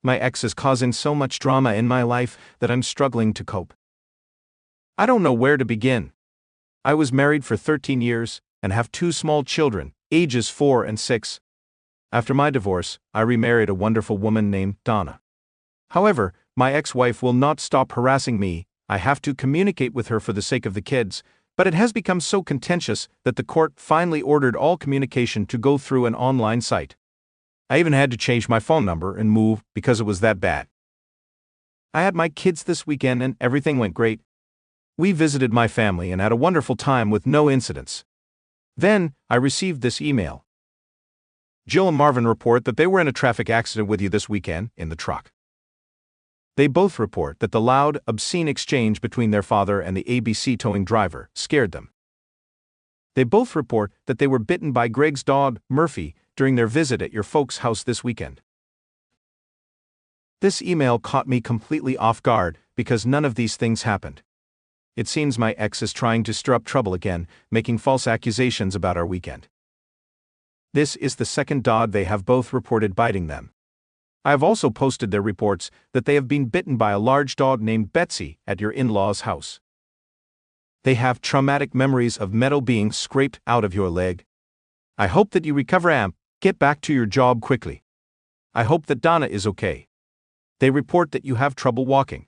My ex is causing so much drama in my life that I'm struggling to cope. I don't know where to begin. I was married for 13 years and have 2 small children, ages 4 and 6. After my divorce, I remarried a wonderful woman named Donna. However, my ex-wife will not stop harassing me. I have to communicate with her for the sake of the kids, but it has become so contentious that the court finally ordered all communication to go through an online site. I even had to change my phone number and move because it was that bad. I had my kids this weekend and everything went great. We visited my family and had a wonderful time with no incidents. Then, I received this email. Jill and Marvin report that they were in a traffic accident with you this weekend in the truck. They both report that the loud, obscene exchange between their father and the ABC towing driver scared them. They both report that they were bitten by Greg's dog, Murphy, during their visit at your folks' house this weekend. This email caught me completely off guard because none of these things happened. It seems my ex is trying to stir up trouble again, making false accusations about our weekend. This is the second dog they have both reported biting them. I have also posted their reports that they have been bitten by a large dog named Betsy at your in-laws' house. They have traumatic memories of metal being scraped out of your leg. I hope that you recover and get back to your job quickly. I hope that Donna is okay. They report that you have trouble walking.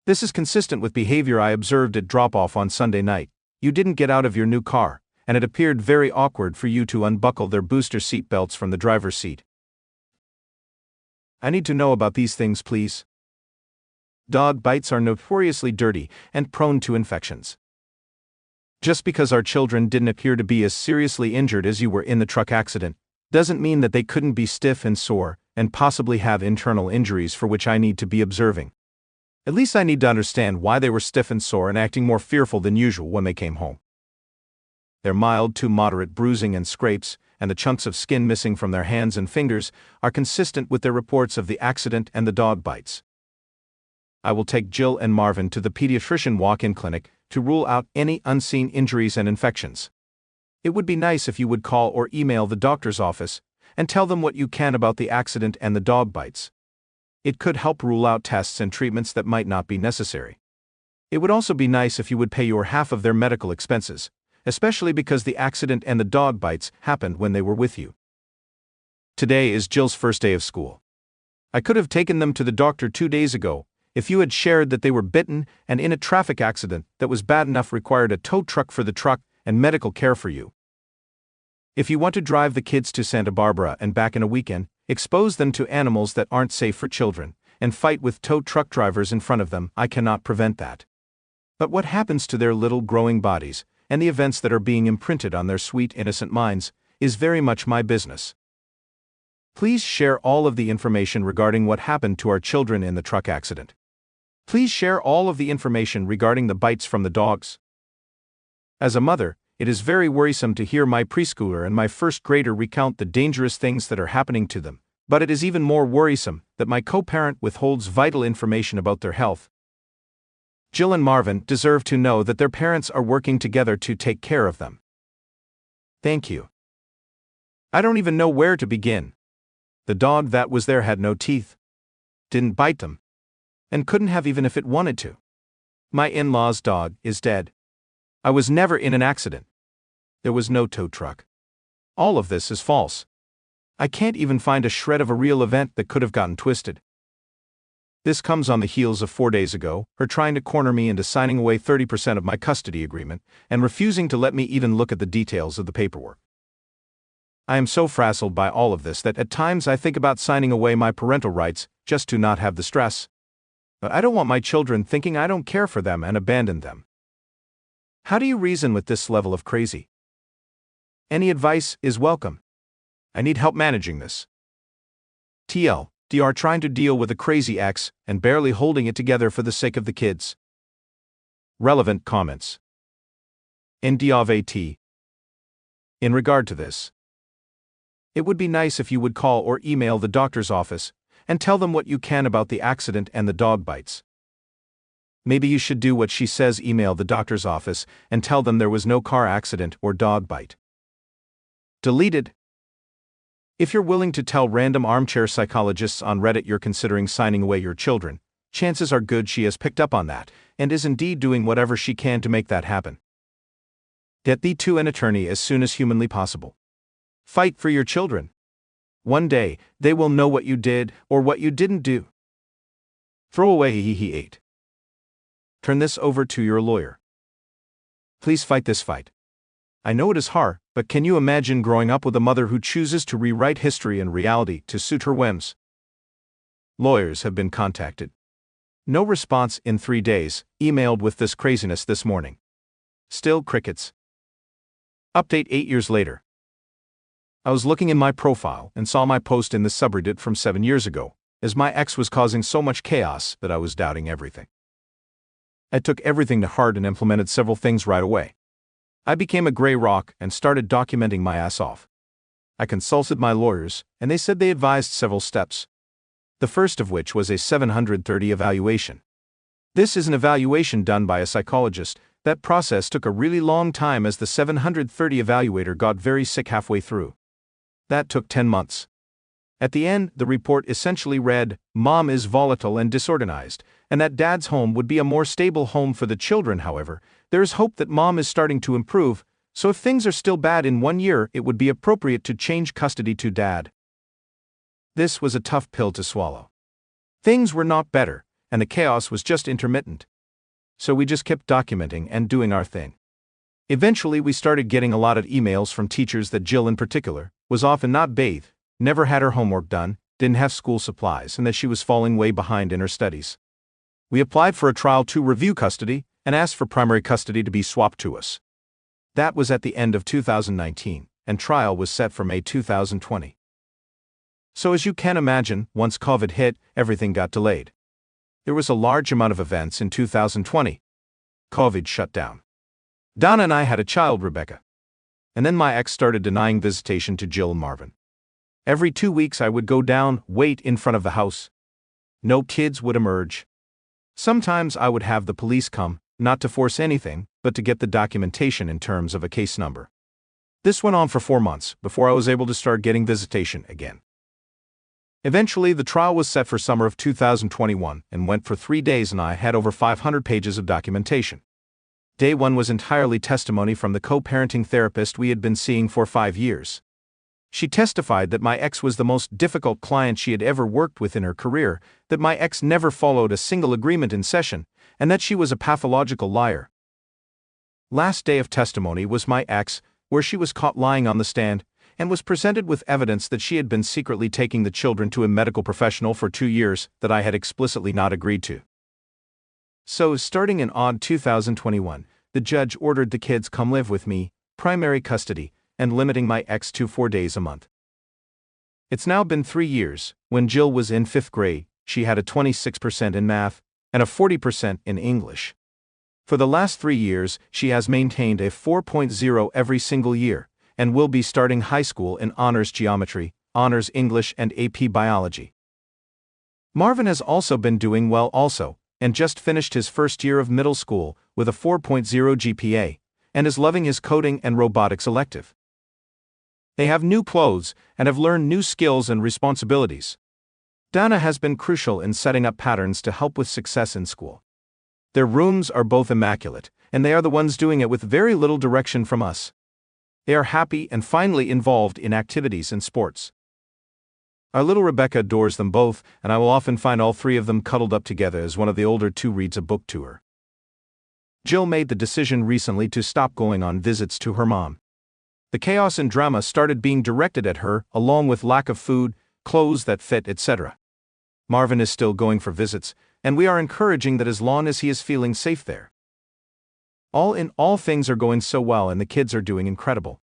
This is consistent with behavior I observed at drop-off on Sunday night. You didn't get out of your new car, and it appeared very awkward for you to unbuckle their booster seat belts from the driver's seat. I need to know about these things, please. Dog bites are notoriously dirty and prone to infections. Just because our children didn't appear to be as seriously injured as you were in the truck accident, doesn't mean that they couldn't be stiff and sore, and possibly have internal injuries for which I need to be observing. At least I need to understand why they were stiff and sore and acting more fearful than usual when they came home. Their mild to moderate bruising and scrapes, and the chunks of skin missing from their hands and fingers, are consistent with their reports of the accident and the dog bites. I will take Jill and Marvin to the pediatrician walk-in clinic to rule out any unseen injuries and infections. It would be nice if you would call or email the doctor's office and tell them what you can about the accident and the dog bites. It could help rule out tests and treatments that might not be necessary. It would also be nice if you would pay your half of their medical expenses, especially because the accident and the dog bites happened when they were with you. Today is Jill's first day of school. I could have taken them to the doctor 2 days ago if you had shared that they were bitten and in a traffic accident that was bad enough required a tow truck for the truck and medical care for you. If you want to drive the kids to Santa Barbara and back in a weekend, expose them to animals that aren't safe for children, and fight with tow truck drivers in front of them, I cannot prevent that. But what happens to their little growing bodies, and the events that are being imprinted on their sweet innocent minds, is very much my business. Please share all of the information regarding what happened to our children in the truck accident. Please share all of the information regarding the bites from the dogs. As a mother, it is very worrisome to hear my preschooler and my first grader recount the dangerous things that are happening to them, but it is even more worrisome that my co-parent withholds vital information about their health. Jill and Marvin deserve to know that their parents are working together to take care of them. Thank you. I don't even know where to begin. The dog that was there had no teeth, didn't bite them, and couldn't have even if it wanted to. My in-law's dog is dead. I was never in an accident. There was no tow truck. All of this is false. I can't even find a shred of a real event that could have gotten twisted. This comes on the heels of 4 days ago, her trying to corner me into signing away 30% of my custody agreement, and refusing to let me even look at the details of the paperwork. I am so frazzled by all of this that at times I think about signing away my parental rights just to not have the stress. But I don't want my children thinking I don't care for them and abandon them. How do you reason with this level of crazy? Any advice is welcome. I need help managing this. TLDR trying to deal with a crazy ex and barely holding it together for the sake of the kids. Relevant comments. NDAVT. In regard to this, it would be nice if you would call or email the doctor's office and tell them what you can about the accident and the dog bites. Maybe you should do what she says, email the doctor's office and tell them there was no car accident or dog bite. Deleted. If you're willing to tell random armchair psychologists on Reddit you're considering signing away your children, chances are good she has picked up on that, and is indeed doing whatever she can to make that happen. Get thee to an attorney as soon as humanly possible. Fight for your children. One day, they will know what you did or what you didn't do. Throw away he 8. Turn this over to your lawyer. Please fight this fight. I know it is hard, but can you imagine growing up with a mother who chooses to rewrite history and reality to suit her whims? Lawyers have been contacted. No response in 3 days, emailed with this craziness this morning. Still crickets. Update 8 years later. I was looking in my profile and saw my post in the subreddit from 7 years ago, as my ex was causing so much chaos that I was doubting everything. I took everything to heart and implemented several things right away. I became a gray rock and started documenting my ass off. I consulted my lawyers, and they said they advised several steps. The first of which was a 730 evaluation. This is an evaluation done by a psychologist. That process took a really long time as the 730 evaluator got very sick halfway through. That took 10 months. At the end, the report essentially read, Mom is volatile and disorganized, and that Dad's home would be a more stable home for the children. However, there is hope that Mom is starting to improve, so if things are still bad in 1 year, it would be appropriate to change custody to Dad. This was a tough pill to swallow. Things were not better, and the chaos was just intermittent. So we just kept documenting and doing our thing. Eventually we started getting a lot of emails from teachers that Jill in particular was often not bathed, never had her homework done, didn't have school supplies, and that she was falling way behind in her studies. We applied for a trial to review custody and asked for primary custody to be swapped to us. That was at the end of 2019, and trial was set for May 2020. So as you can imagine, once COVID hit, everything got delayed. There was a large amount of events in 2020. COVID shut down. Donna and I had a child, Rebecca. And then my ex started denying visitation to Jill and Marvin. Every 2 weeks I would go down, wait in front of the house. No kids would emerge. Sometimes I would have the police come, not to force anything, but to get the documentation in terms of a case number. This went on for 4 months before I was able to start getting visitation again. Eventually, the trial was set for summer of 2021 and went for 3 days, and I had over 500 pages of documentation. Day 1 was entirely testimony from the co-parenting therapist we had been seeing for 5 years. She testified that my ex was the most difficult client she had ever worked with in her career, that my ex never followed a single agreement in session, and that she was a pathological liar. Last day of testimony was my ex, where she was caught lying on the stand, and was presented with evidence that she had been secretly taking the children to a medical professional for 2 years that I had explicitly not agreed to. So, starting in odd 2021, the judge ordered the kids come live with me, primary custody, and limiting my ex to 4 days a month. It's now been 3 years. When Jill was in 5th grade, she had a 26% in math and a 40% in English. For the last 3 years, she has maintained a 4.0 every single year, and will be starting high school in honors geometry, honors English, and AP biology. Marvin has also been doing well also, and just finished his first year of middle school with a 4.0 GPA, and is loving his coding and robotics elective. They have new clothes and have learned new skills and responsibilities. Donna has been crucial in setting up patterns to help with success in school. Their rooms are both immaculate, and they are the ones doing it with very little direction from us. They are happy and finally involved in activities and sports. Our little Rebecca adores them both, and I will often find all 3 of them cuddled up together as one of the older 2 reads a book to her. Jill made the decision recently to stop going on visits to her mom. The chaos and drama started being directed at her, along with lack of food, clothes that fit, etc. Marvin is still going for visits, and we are encouraging that as long as he is feeling safe there. All in all, things are going so well and the kids are doing incredible.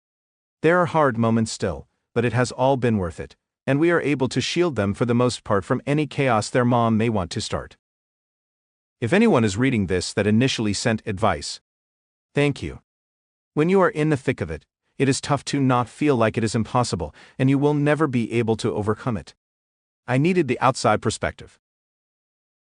There are hard moments still, but it has all been worth it, and we are able to shield them for the most part from any chaos their mom may want to start. If anyone is reading this that initially sent advice, thank you. When you are in the thick of it, it is tough to not feel like it is impossible, and you will never be able to overcome it. I needed the outside perspective.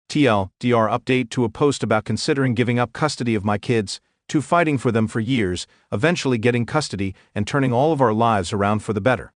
TLDR update to a post about considering giving up custody of my kids, to fighting for them for years, eventually getting custody and turning all of our lives around for the better.